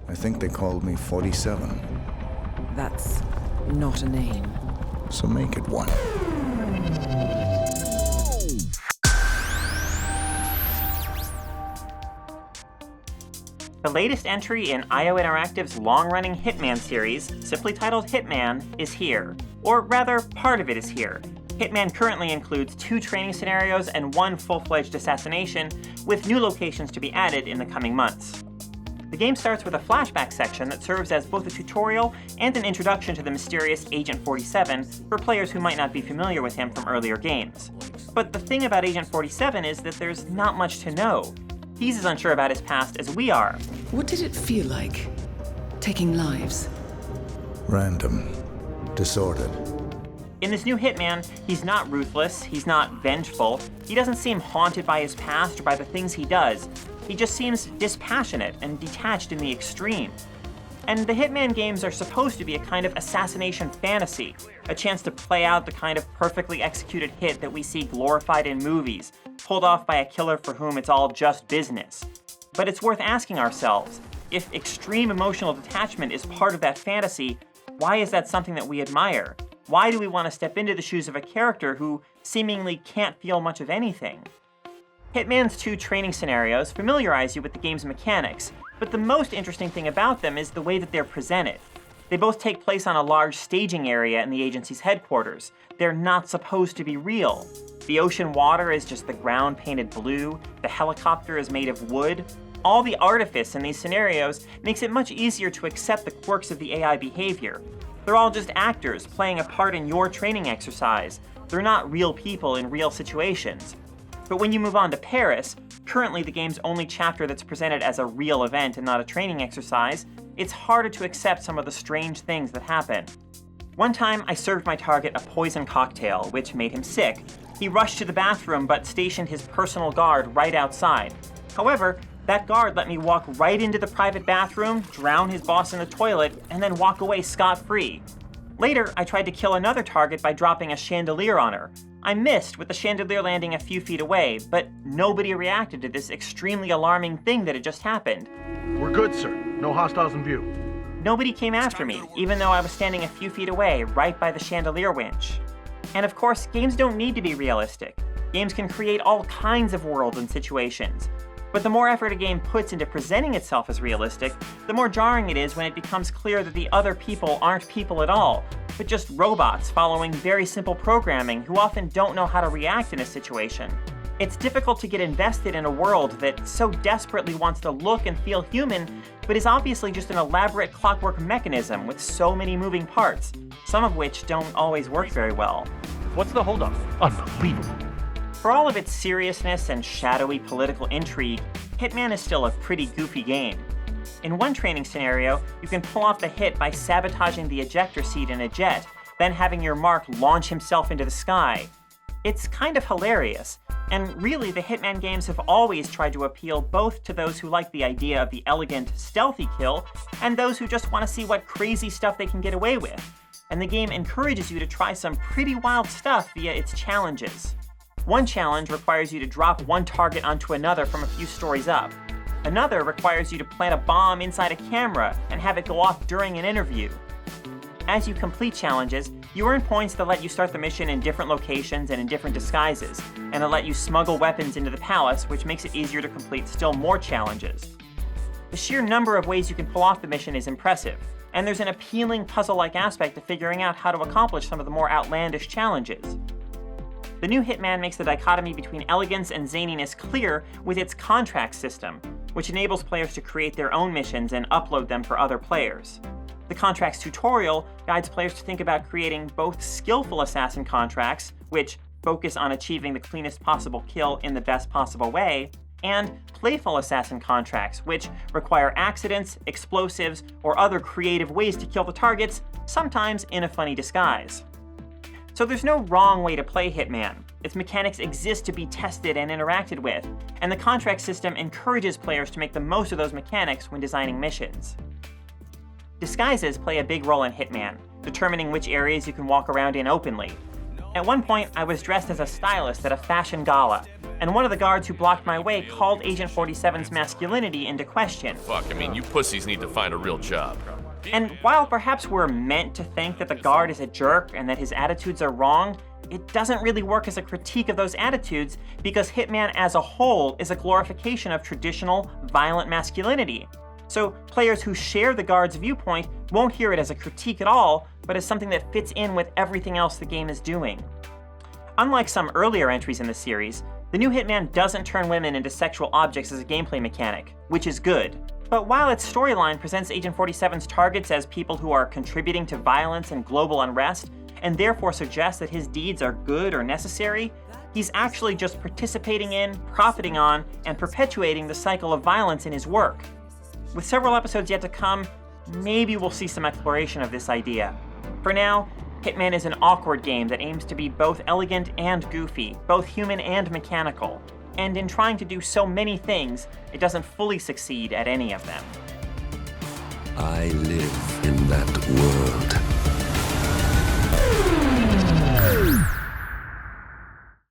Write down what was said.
I think they called me 47. That's not a name. So make it one. The latest entry in IO Interactive's long-running Hitman series, simply titled Hitman, is here. Or rather, part of it is here. Hitman currently includes 2 training scenarios and 1 full-fledged assassination, with new locations to be added in the coming months. The game starts with a flashback section that serves as both a tutorial and an introduction to the mysterious Agent 47 for players who might not be familiar with him from earlier games. But the thing about Agent 47 is that there's not much to know. He's as unsure about his past as we are. What did it feel like? Taking lives? Random. Disordered. In this new Hitman, he's not ruthless, he's not vengeful, he doesn't seem haunted by his past or by the things he does. He just seems dispassionate and detached in the extreme. And the Hitman games are supposed to be a kind of assassination fantasy, a chance to play out the kind of perfectly executed hit that we see glorified in movies, pulled off by a killer for whom it's all just business. But it's worth asking ourselves, if extreme emotional detachment is part of that fantasy, why is that something that we admire? Why do we want to step into the shoes of a character who seemingly can't feel much of anything? Hitman's 2 training scenarios familiarize you with the game's mechanics, but the most interesting thing about them is the way that they're presented. They both take place on a large staging area in the agency's headquarters. They're not supposed to be real. The ocean water is just the ground painted blue, the helicopter is made of wood. All the artifice in these scenarios makes it much easier to accept the quirks of the AI behavior. They're all just actors playing a part in your training exercise. They're not real people in real situations. But when you move on to Paris, currently the game's only chapter that's presented as a real event and not a training exercise, it's harder to accept some of the strange things that happen. One time, I served my target a poison cocktail, which made him sick. He rushed to the bathroom but stationed his personal guard right outside. However, that guard let me walk right into the private bathroom, drown his boss in the toilet, and then walk away scot-free. Later, I tried to kill another target by dropping a chandelier on her. I missed, with the chandelier landing a few feet away, but nobody reacted to this extremely alarming thing that had just happened. We're good, sir. No hostiles in view. Nobody came after me, even though I was standing a few feet away, right by the chandelier winch. And of course, games don't need to be realistic. Games can create all kinds of worlds and situations. But the more effort a game puts into presenting itself as realistic, the more jarring it is when it becomes clear that the other people aren't people at all, but just robots following very simple programming who often don't know how to react in a situation. It's difficult to get invested in a world that so desperately wants to look and feel human, but is obviously just an elaborate clockwork mechanism with so many moving parts, some of which don't always work very well. What's the holdup? Unbelievable. For all of its seriousness and shadowy political intrigue, Hitman is still a pretty goofy game. In one training scenario, you can pull off the hit by sabotaging the ejector seat in a jet, then having your mark launch himself into the sky. It's kind of hilarious, and really the Hitman games have always tried to appeal both to those who like the idea of the elegant, stealthy kill, and those who just want to see what crazy stuff they can get away with. And the game encourages you to try some pretty wild stuff via its challenges. One challenge requires you to drop one target onto another from a few stories up. Another requires you to plant a bomb inside a camera and have it go off during an interview. As you complete challenges, you earn points that let you start the mission in different locations and in different disguises, and that let you smuggle weapons into the palace, which makes it easier to complete still more challenges. The sheer number of ways you can pull off the mission is impressive, and there's an appealing puzzle-like aspect to figuring out how to accomplish some of the more outlandish challenges. The new Hitman makes the dichotomy between elegance and zaniness clear with its contract system, which enables players to create their own missions and upload them for other players. The contracts tutorial guides players to think about creating both skillful assassin contracts, which focus on achieving the cleanest possible kill in the best possible way, and playful assassin contracts, which require accidents, explosives, or other creative ways to kill the targets, sometimes in a funny disguise. So there's no wrong way to play Hitman. Its mechanics exist to be tested and interacted with, and the contract system encourages players to make the most of those mechanics when designing missions. Disguises play a big role in Hitman, determining which areas you can walk around in openly. At one point, I was dressed as a stylist at a fashion gala, and one of the guards who blocked my way called Agent 47's masculinity into question. Fuck, I mean, you pussies need to find a real job. And while perhaps we're meant to think that the guard is a jerk and that his attitudes are wrong, it doesn't really work as a critique of those attitudes because Hitman as a whole is a glorification of traditional, violent masculinity. So players who share the guard's viewpoint won't hear it as a critique at all, but as something that fits in with everything else the game is doing. Unlike some earlier entries in the series, the new Hitman doesn't turn women into sexual objects as a gameplay mechanic, which is good. But while its storyline presents Agent 47's targets as people who are contributing to violence and global unrest, and therefore suggests that his deeds are good or necessary, he's actually just participating in, profiting on, and perpetuating the cycle of violence in his work. With several episodes yet to come, maybe we'll see some exploration of this idea. For now, Hitman is an awkward game that aims to be both elegant and goofy, both human and mechanical, and in trying to do so many things, it doesn't fully succeed at any of them. I live in that world.